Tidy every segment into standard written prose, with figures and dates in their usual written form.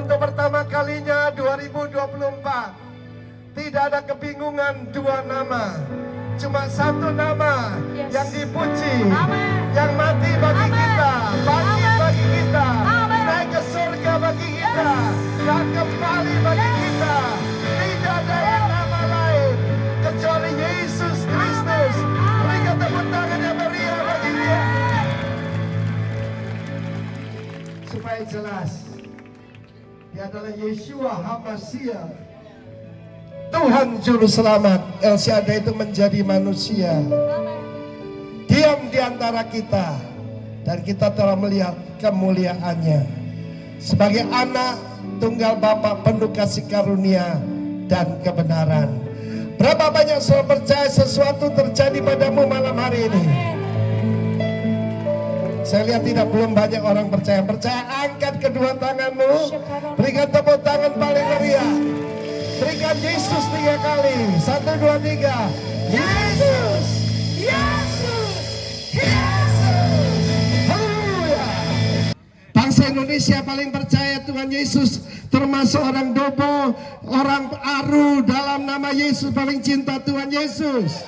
untuk pertama kalinya 2024 tidak ada kebingungan dua nama, cuma satu nama yang dipuji, yang mati bagi kita, bagi kita, naik ke surga bagi kita, dan kembali bagi kita. Tidak ada yang nama lain kecuali Yesus Kristus. Berikan tepuk tangan yang meriah bagi Dia. Supaya jelas, Dia adalah Yeshua HaMashiach, Tuhan Juru Selamat. El Shaddai itu menjadi manusia, diam di antara kita, dan kita telah melihat kemuliaannya sebagai anak tunggal Bapa, penuh kasih karunia dan kebenaran. Berapa banyak saudara percaya sesuatu terjadi padamu malam hari ini? Saya lihat belum banyak orang percaya. Angkat kedua tanganmu, berikan tepuk tangan paling meriah. Berikan Yesus 3 kali. 1, 2, 3. Yesus, Yesus, Yesus. Haleluya. Bangsa Indonesia paling percaya Tuhan Yesus, termasuk orang Dobo, orang Aru, dalam nama Yesus paling cinta Tuhan Yesus.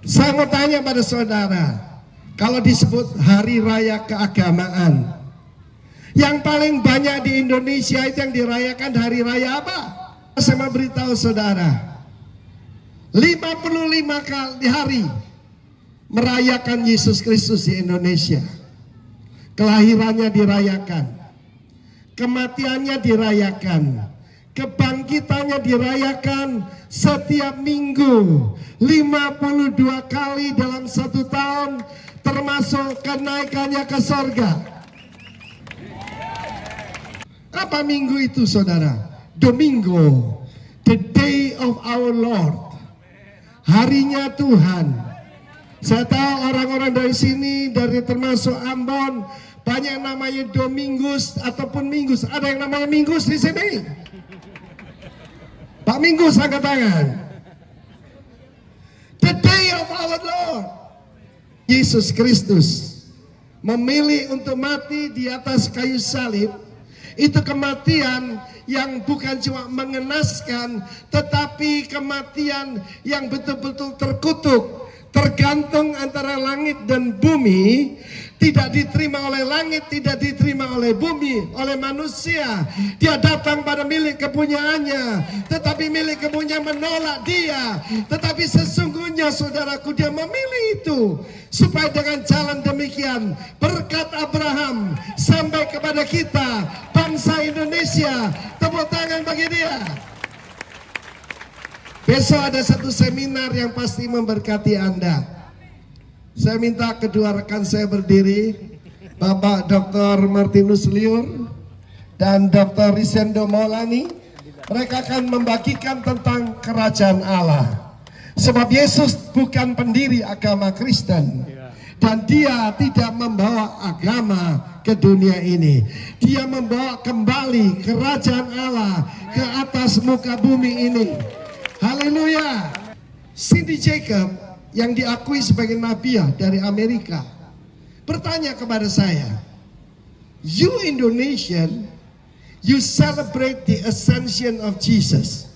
Saya mau tanya pada saudara, kalau disebut hari raya keagamaan, yang paling banyak di Indonesia itu yang dirayakan hari raya apa? Saya mau beritahu saudara, 55 kali hari merayakan Yesus Kristus di Indonesia. Kelahirannya dirayakan, kematiannya dirayakan, kebangkitannya dirayakan setiap minggu, 52 kali dalam 1 tahun, termasuk kenaikannya ke sorga. Apa minggu itu saudara? Domingo, the day of our Lord, harinya Tuhan. Saya tahu orang-orang dari sini, dari termasuk Ambon, banyak namanya Domingus ataupun Minggus. Ada yang namanya Minggus di sini? Pak Minggus angkat tangan. The day of our Lord, Yesus Kristus memilih untuk mati di atas kayu salib. Itu kematian yang bukan cuma mengenaskan, tetapi kematian yang betul-betul terkutuk, tergantung antara langit dan bumi. Tidak diterima oleh langit, tidak diterima oleh bumi, oleh manusia. Dia datang pada milik kepunyaannya, tetapi milik kepunyaan menolak dia. Tetapi sesungguhnya saudaraku, dia memilih itu, supaya dengan jalan demikian berkat Abraham sampai kepada kita, bangsa Indonesia. Tepuk tangan bagi dia. Besok ada satu seminar yang pasti memberkati Anda. Saya minta kedua rekan saya berdiri, Bapak Dr. Martinus Liur dan Dr. Risendo Maulani. Mereka akan membagikan tentang kerajaan Allah. Sebab Yesus bukan pendiri agama Kristen, dan dia tidak membawa agama ke dunia ini. Dia membawa kembali kerajaan Allah ke atas muka bumi ini. Haleluya. Cindy Jacob yang diakui sebagai nabiah dari Amerika bertanya kepada saya, "You Indonesian, you celebrate the ascension of Jesus."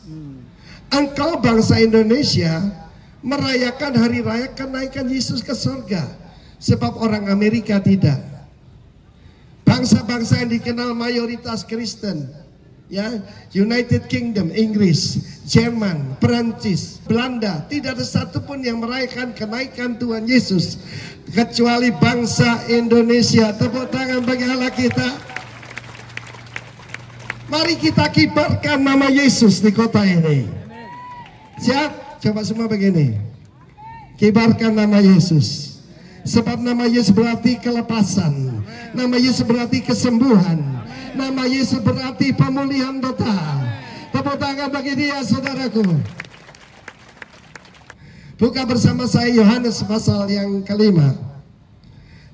Engkau bangsa Indonesia merayakan hari raya kenaikan Yesus ke surga, sebab orang Amerika tidak. Bangsa-bangsa yang dikenal mayoritas Kristen, ya, United Kingdom, Inggris, Jerman, Perancis, Belanda, tidak ada satupun yang merayakan kenaikan Tuhan Yesus kecuali bangsa Indonesia. Tepuk tangan bagi Allah kita. Mari kita kibarkan nama Yesus di kota ini. Siap? Coba semua begini. Kibarkan nama Yesus. Sebab nama Yesus berarti kelepasan. Nama Yesus berarti kesembuhan. Nama Yesus berarti pemulihan total. Tepuk tangan bagi dia, saudaraku. Buka bersama saya Yohanes pasal yang kelima.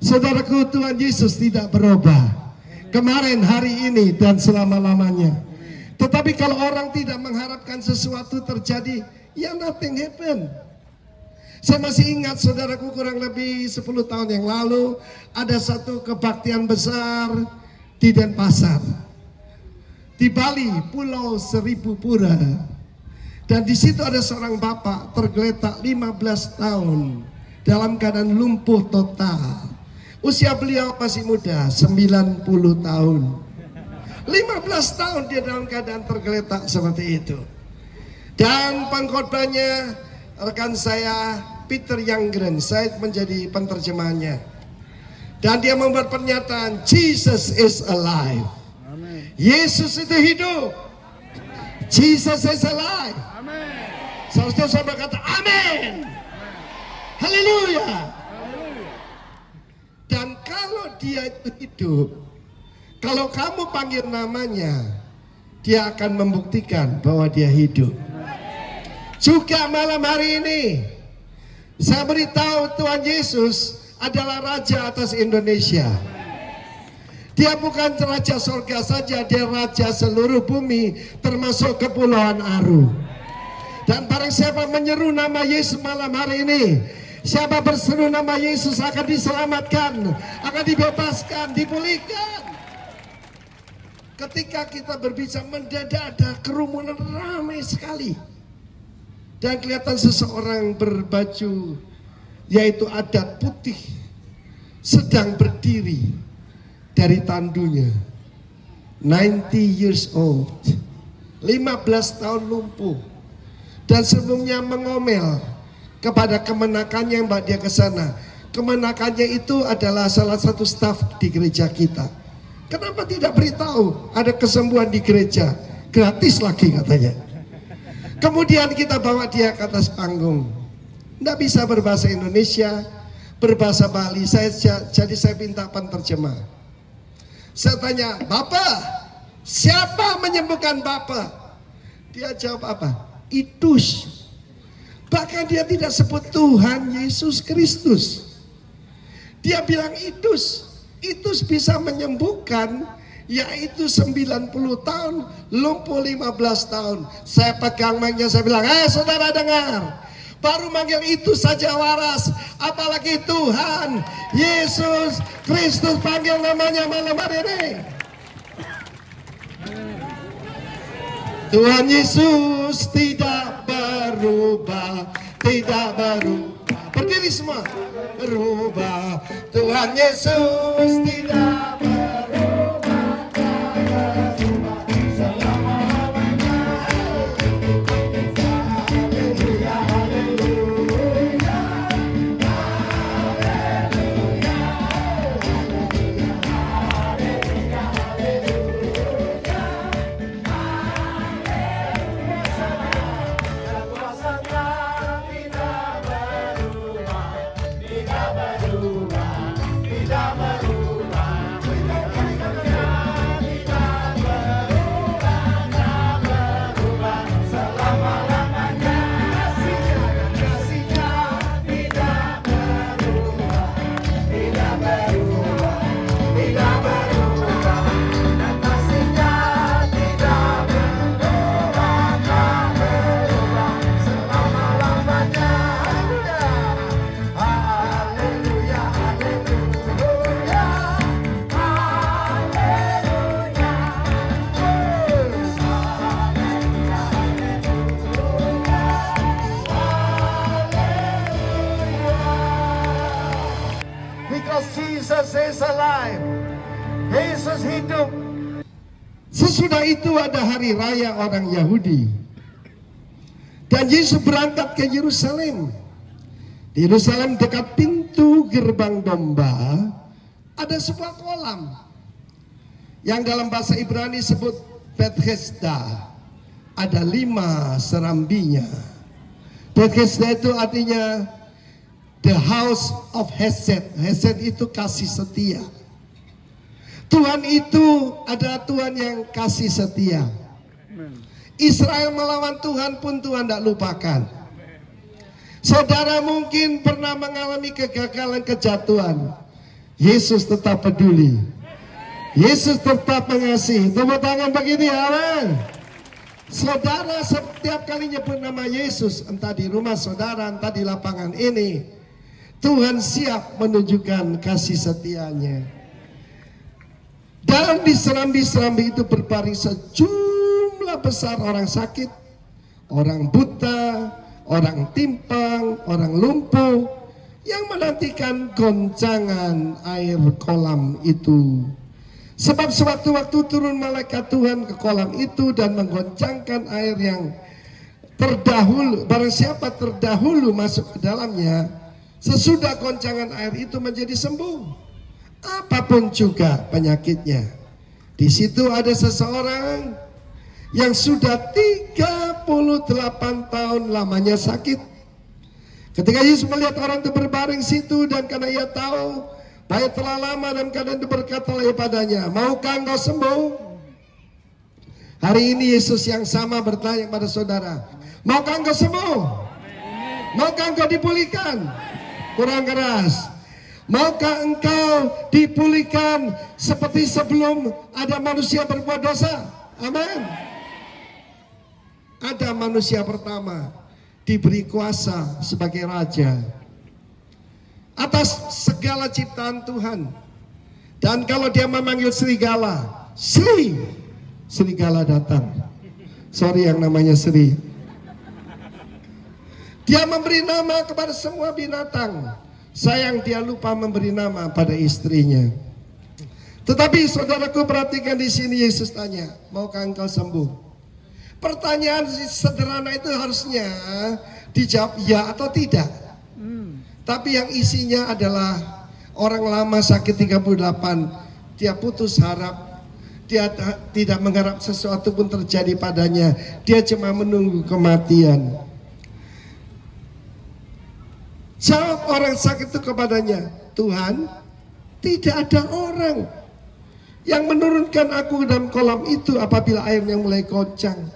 Saudaraku, Tuhan Yesus tidak berubah. Kemarin, hari ini, dan selama-lamanya. Tetapi kalau orang tidak mengharapkan sesuatu terjadi, ya nothing happen. Saya masih ingat saudaraku, kurang lebih 10 tahun yang lalu ada satu kebaktian besar di Denpasar, di Bali, Pulau Seribu Pura. Dan di situ ada seorang bapak tergeletak 15 tahun dalam keadaan lumpuh total. Usia beliau masih muda, 90 tahun. 15 tahun dia dalam keadaan tergeletak seperti itu. Dan pengkhotbahnya rekan saya Peter Youngren, saya menjadi penterjemahnya. Dan dia membuat pernyataan, Jesus is alive. Amen. Yesus itu hidup. Jesus is alive. Amen. Seharusnya saya berkata amin. Haleluya. Dan kalau dia itu hidup, kalau kamu panggil namanya, dia akan membuktikan bahwa dia hidup. Juga malam hari ini, saya beritahu Tuhan Yesus adalah Raja atas Indonesia. Dia bukan Raja surga saja, dia Raja seluruh bumi, termasuk Kepulauan Aru. Dan barang siapa menyeru nama Yesus malam hari ini, siapa berseru nama Yesus akan diselamatkan, akan dibebaskan, dipulihkan. Ketika kita berbicara, mendadak ada kerumunan ramai sekali. Dan kelihatan seseorang berbaju yaitu adat putih sedang berdiri dari tandunya. 90 years old, 15 tahun lumpuh. Dan sebelumnya mengomel kepada kemenakannya yang bawa dia ke sana. Kemenakannya itu adalah salah satu staf di gereja kita. Kenapa tidak beritahu ada kesembuhan di gereja? Gratis lagi katanya. Kemudian kita bawa dia ke atas panggung. Tidak bisa berbahasa Indonesia, berbahasa Bali. Jadi saya minta penterjemah. Saya tanya, Bapak, siapa menyembuhkan Bapak? Dia jawab apa? Idus. Bahkan dia tidak sebut Tuhan Yesus Kristus. Dia bilang Idus. Idus bisa menyembuhkan, yaitu 90 tahun, lumpuh 15 tahun. Saya pegang mic-nya, saya bilang, saudara dengar. Baru manggil itu saja waras, apalagi Tuhan Yesus Kristus panggil namanya malam hari ini. Tuhan Yesus tidak berubah, tidak berubah. Berdiri semua. Berubah. Tuhan Yesus tidak berubah. Jesus is alive. Yesus hidup. Sesudah itu ada hari raya orang Yahudi. Dan Yesus berangkat ke Yerusalem. Di Yerusalem dekat pintu gerbang domba ada sebuah kolam yang dalam bahasa Ibrani disebut Bethesda. Ada 5 serambinya. Bethesda itu artinya the house of Hesed. Hesed itu kasih setia. Tuhan itu adalah Tuhan yang kasih setia. Israel melawan Tuhan pun Tuhan tidak lupakan. Saudara mungkin pernah mengalami kegagalan, kejatuhan. Yesus tetap peduli. Yesus tetap mengasihi. Tepuk tangan begini, amin. Saudara setiap kali nyebut nama Yesus, entah di rumah saudara, entah di lapangan ini, Tuhan siap menunjukkan kasih setianya. Dan di serambi-serambi itu berbaring sejumlah besar orang sakit, orang buta, orang timpang, orang lumpuh, yang menantikan goncangan air kolam itu. Sebab sewaktu-waktu turun malaikat Tuhan ke kolam itu dan menggoncangkan air yang terdahulu, barang siapa terdahulu masuk ke dalamnya, sesudah goncangan air itu menjadi sembuh, apapun juga penyakitnya. Di situ ada seseorang yang sudah 38 tahun lamanya sakit. Ketika Yesus melihat orang itu berbaring situ, dan karena ia tahu bahwa telah lama dan keadaan itu, berkatalah padanya, maukah engkau sembuh? Hari ini Yesus yang sama bertanya kepada saudara, maukah engkau sembuh? Maukah engkau dipulihkan? Kurang keras. Maukah engkau dipulihkan seperti sebelum ada manusia berbuat dosa? Amin. Ada manusia pertama diberi kuasa sebagai raja atas segala ciptaan Tuhan. Dan kalau dia memanggil serigala, serigala datang. Sorry yang namanya Sri. Dia memberi nama kepada semua binatang. Sayang dia lupa memberi nama pada istrinya. Tetapi saudaraku, perhatikan di sini Yesus tanya, maukah engkau sembuh? Pertanyaan sederhana itu harusnya dijawab ya atau tidak. Tapi yang isinya adalah orang lama sakit 38, dia putus harap, dia tidak mengharap sesuatu pun terjadi padanya, dia cuma menunggu kematian. Jawab orang sakit itu kepadanya, Tuhan, tidak ada orang yang menurunkan aku dalam kolam itu apabila airnya mulai goncang.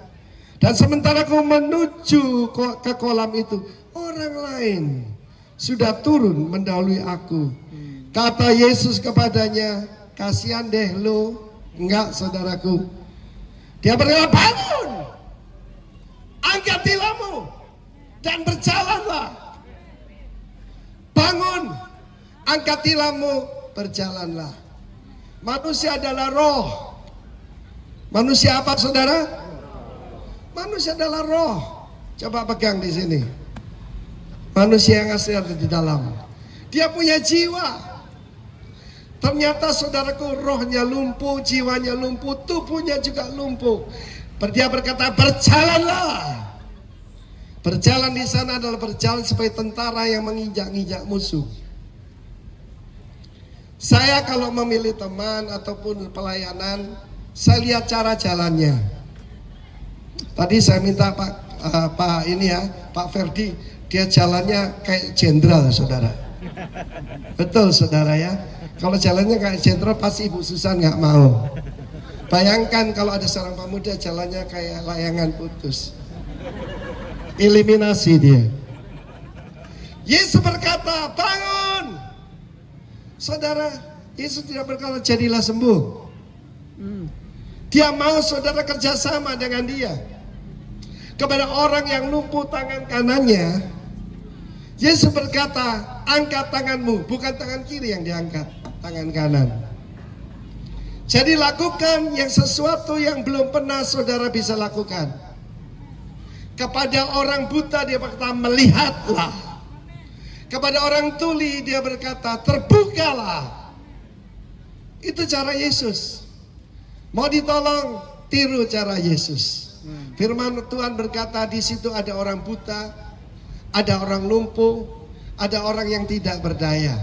Dan sementara aku menuju ke kolam itu, orang lain sudah turun mendahului aku. Kata Yesus kepadanya, kasihan deh lu. Enggak, saudaraku. Dia berkata, bangun, angkat tilammu dan berjalanlah. Bangun, angkat tilammu, berjalanlah. Manusia adalah roh. Manusia apa, saudara? Manusia adalah roh. Coba pegang di sini. Manusia yang asli ada di dalam. Dia punya jiwa. Ternyata saudaraku, rohnya lumpuh, jiwanya lumpuh, tubuhnya juga lumpuh. Dia berkata, berjalanlah. Berjalan di sana adalah berjalan sebagai tentara yang menginjak-injak musuh. Saya kalau memilih teman ataupun pelayanan, saya lihat cara jalannya. Tadi saya minta Pak Ferdi, dia jalannya kayak jenderal, saudara. Betul, saudara ya. Kalau jalannya kayak jenderal pasti Ibu Susan nggak mau. Bayangkan kalau ada seorang pemuda jalannya kayak layangan putus. Eliminasi dia. Yesus berkata, bangun. Saudara, Yesus tidak berkata jadilah sembuh. Dia mau saudara kerjasama dengan dia. Kepada orang yang lumpuh tangan kanannya, Yesus berkata, angkat tanganmu. Bukan tangan kiri yang diangkat, tangan kanan. Jadi lakukan yang sesuatu yang belum pernah saudara bisa lakukan. Kepada orang buta dia berkata, melihatlah. Kepada orang tuli dia berkata, terbukalah. Itu cara Yesus. Mau ditolong, tiru cara Yesus. Firman Tuhan berkata, di situ ada orang buta, ada orang lumpuh, ada orang yang tidak berdaya.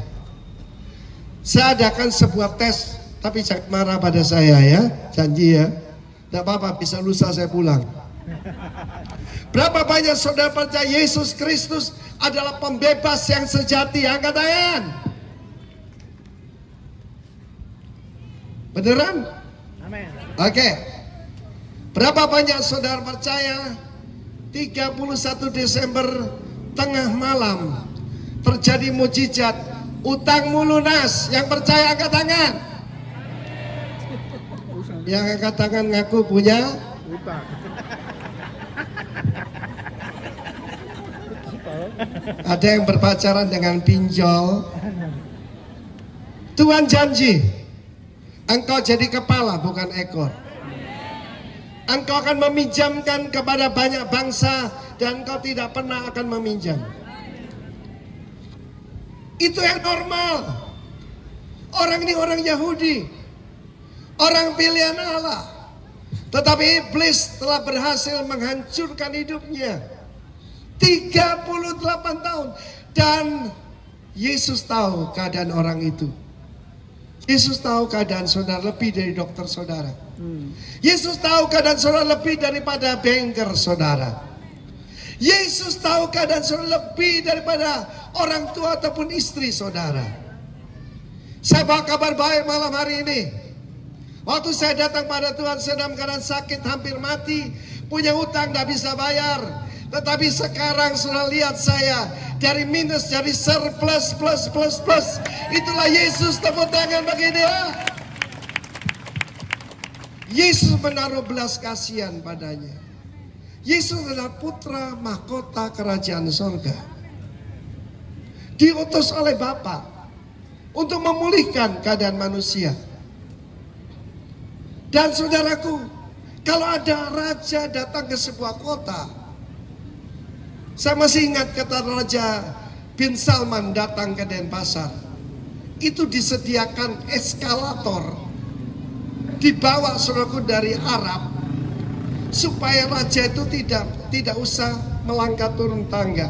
Saya adakan sebuah tes, tapi jangan marah pada saya ya, janji ya. Tidak apa-apa, bisa lusa saya pulang. Berapa banyak saudara percaya Yesus Kristus adalah pembebas yang sejati? Angkat tangan. Beneran? Amin. Oke. Berapa banyak saudara percaya 31 Desember tengah malam terjadi mujizat, utangmu lunas? Yang percaya angkat tangan. Yang angkat tangan ngaku punya utang. Ada yang berpacaran dengan pinjol. Tuhan janji Engkau jadi kepala bukan ekor. Engkau akan meminjamkan kepada banyak bangsa dan engkau tidak pernah akan meminjam. Itu yang normal. Orang ini orang Yahudi, orang pilihan Allah. Tetapi iblis telah berhasil menghancurkan hidupnya 38 tahun. Dan Yesus tahu keadaan orang itu. Yesus tahu keadaan saudara lebih dari dokter saudara. Yesus tahu keadaan saudara lebih daripada banker saudara. Yesus tahu keadaan saudara lebih daripada orang tua ataupun istri saudara. Saya bawa kabar baik malam hari ini. Waktu saya datang pada Tuhan, saya dalam keadaan sakit, hampir mati, punya hutang tidak bisa bayar. Tetapi sekarang sudah lihat saya dari minus jadi surplus, plus. Itulah Yesus, tepuk tangan bagi dia. Yesus menaruh belas kasihan padanya. Yesus adalah putra mahkota kerajaan surga. Diutus oleh Bapa untuk memulihkan keadaan manusia. Dan saudaraku, kalau ada raja datang ke sebuah kota, saya masih ingat kata Raja bin Salman datang ke Denpasar. Itu disediakan eskalator, dibawa saudaraku dari Arab, supaya raja itu tidak usah melangkah turun tangga.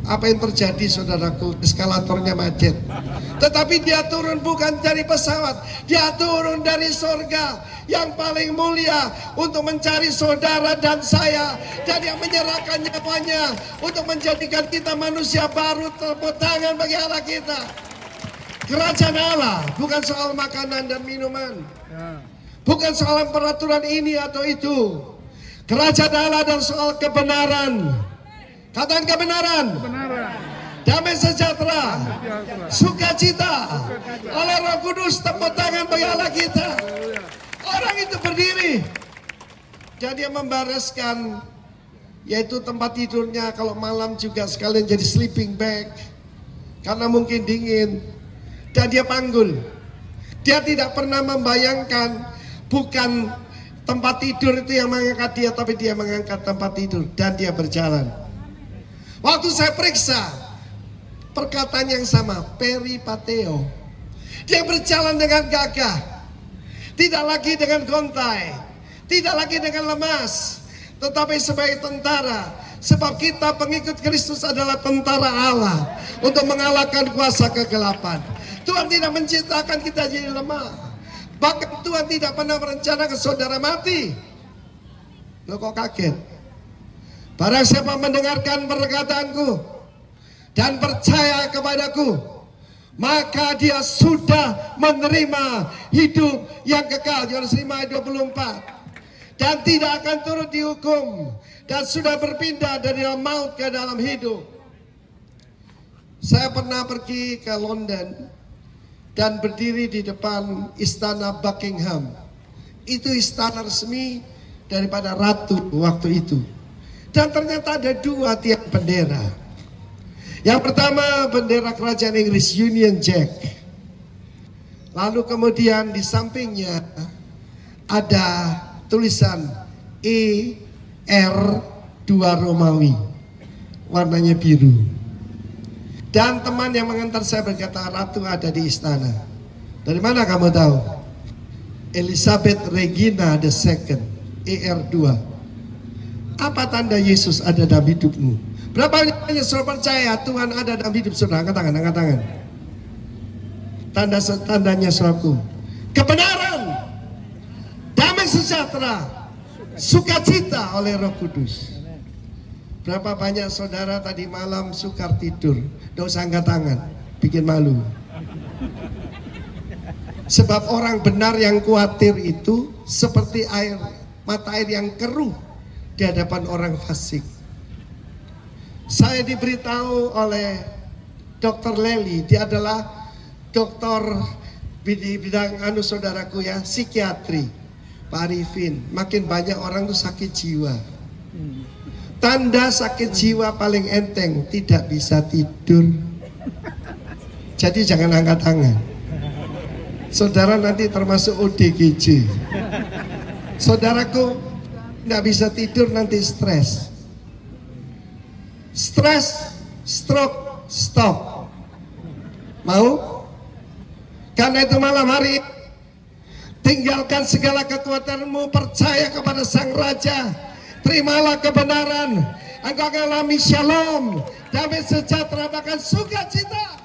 Apa yang terjadi saudaraku? Eskalatornya macet. Tetapi dia turun bukan dari pesawat, dia turun dari surga yang paling mulia untuk mencari saudara dan saya, dan yang menyerahkan nyawanya untuk menjadikan kita manusia baru. Tepuk tangan bagi Allah kita. Kerajaan Allah bukan soal makanan dan minuman, bukan soal peraturan ini atau itu. Kerajaan Allah adalah soal kebenaran. Katakan kebenaran. Damai sejahtera, sukacita oleh Roh Kudus. Tepuk tangan bagi Allah kita. Orang itu berdiri dan dia membareskan, yaitu tempat tidurnya kalau malam juga sekalian jadi sleeping bag karena mungkin dingin. Dan dia panggul. Dia tidak pernah membayangkan bukan tempat tidur itu yang mengangkat dia, tapi dia mengangkat tempat tidur dan dia berjalan. Waktu saya periksa, perkataan yang sama, peripateo. Dia berjalan dengan gagah, tidak lagi dengan gontai, tidak lagi dengan lemas, tetapi sebagai tentara. Sebab kita pengikut Kristus adalah tentara Allah untuk mengalahkan kuasa kegelapan. Tuhan tidak menciptakan kita jadi lemah. Bahkan Tuhan tidak pernah merencanakan saudara mati. Lo kok kaget? Barang siapa mendengarkan perkataanku dan percaya kepadaku, maka dia sudah menerima hidup yang kekal. Yohanes 5 ayat 24. Dan tidak akan turut dihukum, dan sudah berpindah dari dalam maut ke dalam hidup. Saya pernah pergi ke London dan berdiri di depan istana Buckingham. Itu istana resmi daripada ratu waktu itu. Dan ternyata ada dua tiang bendera. Yang pertama bendera kerajaan Inggris, Union Jack. Lalu kemudian di sampingnya ada tulisan ER2 Romawi, warnanya biru. Dan teman yang mengantar saya berkata, Ratu ada di istana. Dari mana kamu tahu? Elizabeth Regina II, ER2. Apa tanda Yesus ada dalam hidupmu? Berapa banyak saudara percaya Tuhan ada dalam hidup saudara? Angkat tangan, angkat tangan. Tandanya saudaraku, kebenaran, damai sejahtera, sukacita oleh Roh Kudus. Berapa banyak saudara tadi malam sukar tidur? Tidak usah angkat tangan, bikin malu. Sebab orang benar yang khawatir itu seperti mata air yang keruh di hadapan orang fasik. Saya diberitahu oleh Dr. Lely, dia adalah dokter bidang saudaraku ya, psikiatri, Pak Arifin. Makin banyak orang tuh sakit jiwa. Tanda sakit jiwa paling enteng, tidak bisa tidur. Jadi jangan angkat tangan. Saudara nanti termasuk ODGJ. Saudaraku nggak bisa tidur nanti stres. Stres, stroke, stop. Mau? Karena itu malam hari tinggalkan segala kekuatanmu, percaya kepada Sang Raja. Terimalah kebenaran. Engkau akan alami shalom, damai sejahtera, bahkan sukacita.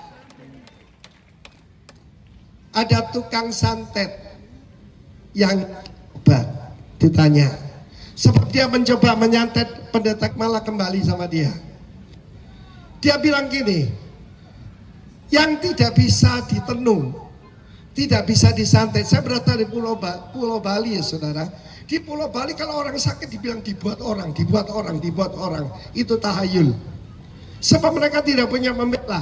Ada tukang santet yang ditanya, sebab dia mencoba menyantet, pendeta malah kembali sama dia. Dia bilang gini, yang tidak bisa ditenung, tidak bisa disantet. Saya berada di Pulau Bali ya saudara. Di Pulau Bali kalau orang sakit dibilang dibuat orang. Itu tahayul. Sebab mereka tidak punya pembela.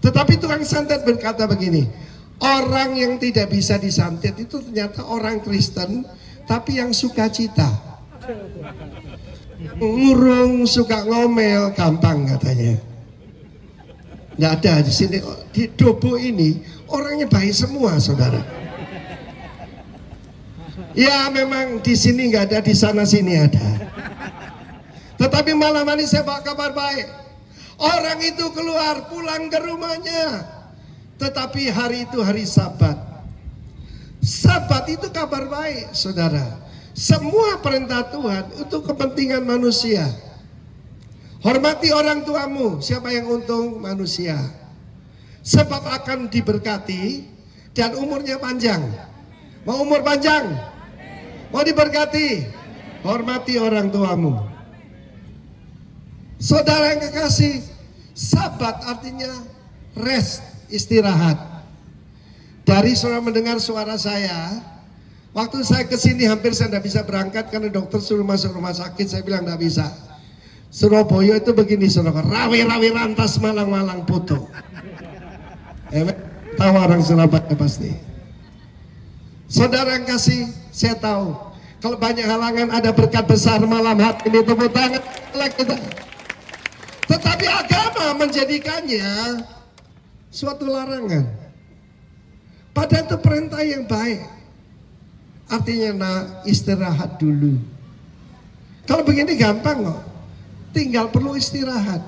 Tetapi tukang santet berkata begini, orang yang tidak bisa disantet itu ternyata orang Kristen, tapi yang sukacita. Ngurung, suka ngomel, gampang katanya. Nggak ada di sini, di Dobo ini orangnya baik semua, saudara. Ya memang di sini nggak ada, di sana sini ada. Tetapi malam ini saya bawa kabar baik. Orang itu keluar, pulang ke rumahnya. Tetapi hari itu hari Sabat. Sabat itu kabar baik, saudara. Semua perintah Tuhan untuk kepentingan manusia. Hormati orang tuamu. Siapa yang untung? Manusia. Sebab akan diberkati dan umurnya panjang. Mau umur panjang? Mau diberkati? Hormati orang tuamu. Saudara yang kekasih, Sabat artinya rest, istirahat. Dari saudara mendengar suara saya, waktu saya kesini hampir saya tidak bisa berangkat karena dokter suruh masuk rumah sakit. Saya bilang tidak bisa. Surabaya itu begini saudara, rawi-rawi rantas malang-malang putu. Tahu orang Surabaya pasti. Saudara yang kasih, saya tahu kalau banyak halangan ada berkat besar malam hari ini, tepuk tangan kita. Tetapi agama menjadikannya suatu larangan. Padahal itu perintah yang baik. Artinya istirahat dulu. Kalau begini gampang kok. Tinggal perlu istirahat.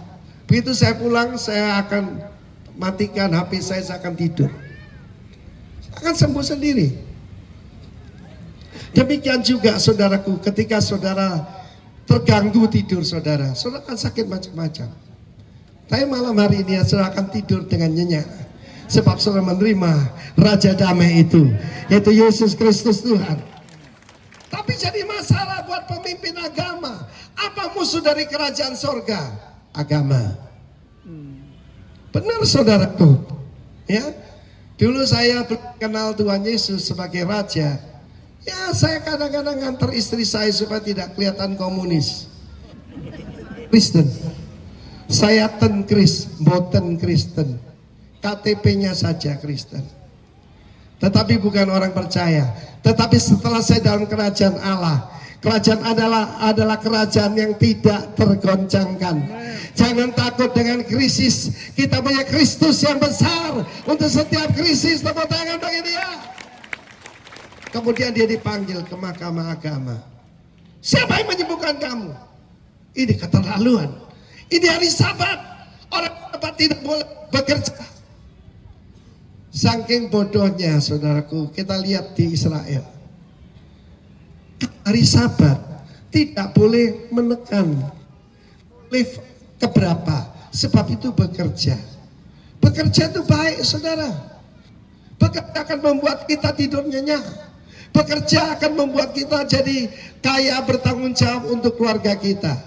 Begitu saya pulang, saya akan matikan HP saya akan tidur. Akan sembuh sendiri. Demikian juga saudaraku, ketika saudara terganggu tidur saudara akan sakit macam-macam. Tapi malam hari ini saudara akan tidur dengan nyenyak. Sebab saudara menerima Raja Damai itu, yaitu Yesus Kristus Tuhan. Tapi jadi masalah buat pemimpin agama. Apa musuh dari kerajaan sorga? Agama. Benar saudaraku. Ya, dulu saya kenal Tuhan Yesus sebagai Raja. Ya saya kadang-kadang nganter istri saya supaya tidak kelihatan komunis. Kristen. Saya boten Kristen. KTP-nya saja Kristen. Tetapi bukan orang percaya. Tetapi setelah saya dalam kerajaan Allah, kerajaan adalah kerajaan yang tidak tergoncangkan. Jangan takut dengan krisis. Kita punya Kristus yang besar untuk setiap krisis. Tepuk tangan bagi dia. Kemudian dia dipanggil ke mahkamah agama. Siapa yang menyembuhkan kamu? Ini keterlaluan. Ini hari Sabat. Orang Sabat tidak boleh bekerja. Saking bodohnya saudaraku, kita lihat di Israel. Hari Sabat tidak boleh menekan lift keberapa, sebab itu bekerja. Bekerja itu baik saudara. Bekerja akan membuat kita tidur nyenyak. Bekerja akan membuat kita jadi kaya, bertanggung jawab untuk keluarga kita.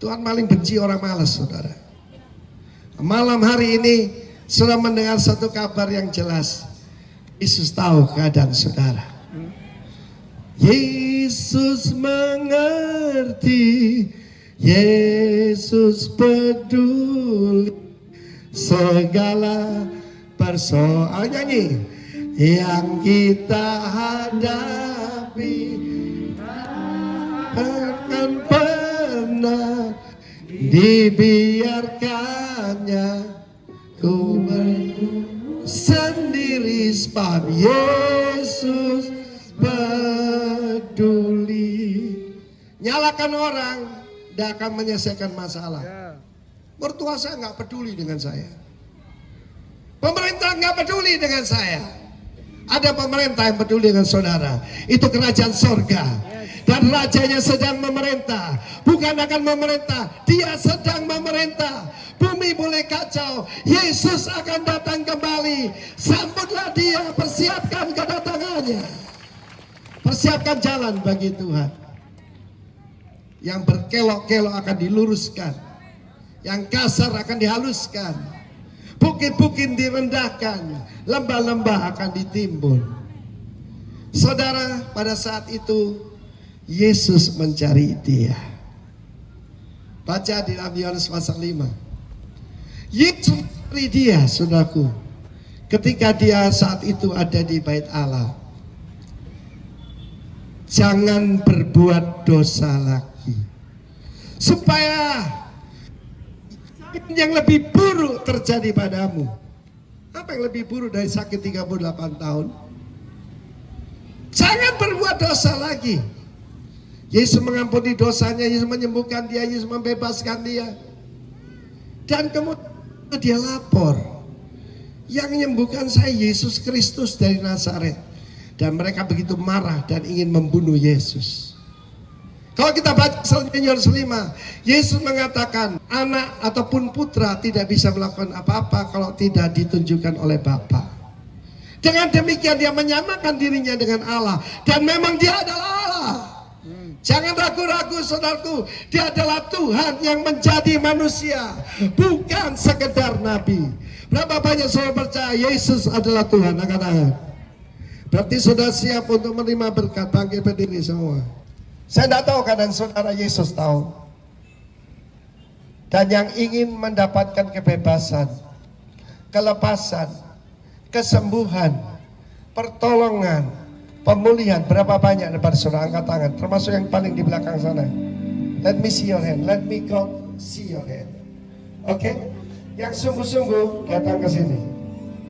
Tuhan paling benci orang malas saudara. Malam hari ini saudara mendengar satu kabar yang jelas. Yesus tahu keadaan saudara. Yesus mengerti, Yesus peduli segala persoalan, nyanyi, yang kita hadapi, akan pernah dibiarkannya. Ku sendiri sebab Yesus peduli. Nyalakan orang tidak akan menyelesaikan masalah. Mertua saya nggak peduli dengan saya. Pemerintah nggak peduli dengan saya. Ada pemerintah yang peduli dengan saudara. Itu kerajaan sorga. Dan rajanya sedang memerintah. Bukan akan memerintah, dia sedang memerintah. Bumi boleh kacau, Yesus akan datang kembali. Sambutlah dia, persiapkan kedatangannya. Persiapkan jalan bagi Tuhan. Yang berkelok-kelok akan diluruskan, yang kasar akan dihaluskan, bukit-bukit direndahkan, lembah-lembah akan ditimbun. Saudara, pada saat itu Yesus mencari dia. Baca di dalam Yohanes pasal 5. Yesus mencari dia, saudaraku, ketika dia saat itu ada di bait Allah. Jangan berbuat dosa lagi, supaya yang lebih buruk terjadi padamu. Apa yang lebih buruk dari sakit 38 tahun? Jangan berbuat dosa lagi. Yesus mengampuni dosanya, Yesus menyembuhkan dia, Yesus membebaskan dia. Dan kemudian dia lapor, yang menyembuhkan saya Yesus Kristus dari Nazaret. Dan mereka begitu marah dan ingin membunuh Yesus. Kalau kita baca Yohanes 5, Yesus mengatakan anak ataupun putra tidak bisa melakukan apa-apa kalau tidak ditunjukkan oleh Bapa. Dengan demikian dia menyamakan dirinya dengan Allah. Dan memang dia adalah Allah. Jangan ragu-ragu, saudaraku. Dia adalah Tuhan yang menjadi manusia, bukan sekedar nabi. Berapa banyak saudara percaya Yesus adalah Tuhan? Angkat tangan. Berarti sudah siap untuk menerima berkat. Bangkit berdiri semua. Saya tidak tahu keadaan saudara, Yesus tahu. Dan yang ingin mendapatkan kebebasan, kelepasan, kesembuhan, pertolongan, pemulihan, berapa banyak depan saudara? Angkat tangan, termasuk yang paling di belakang sana. Let me see your hand, let me God see your hand. Oke, yang sungguh-sungguh datang ke sini.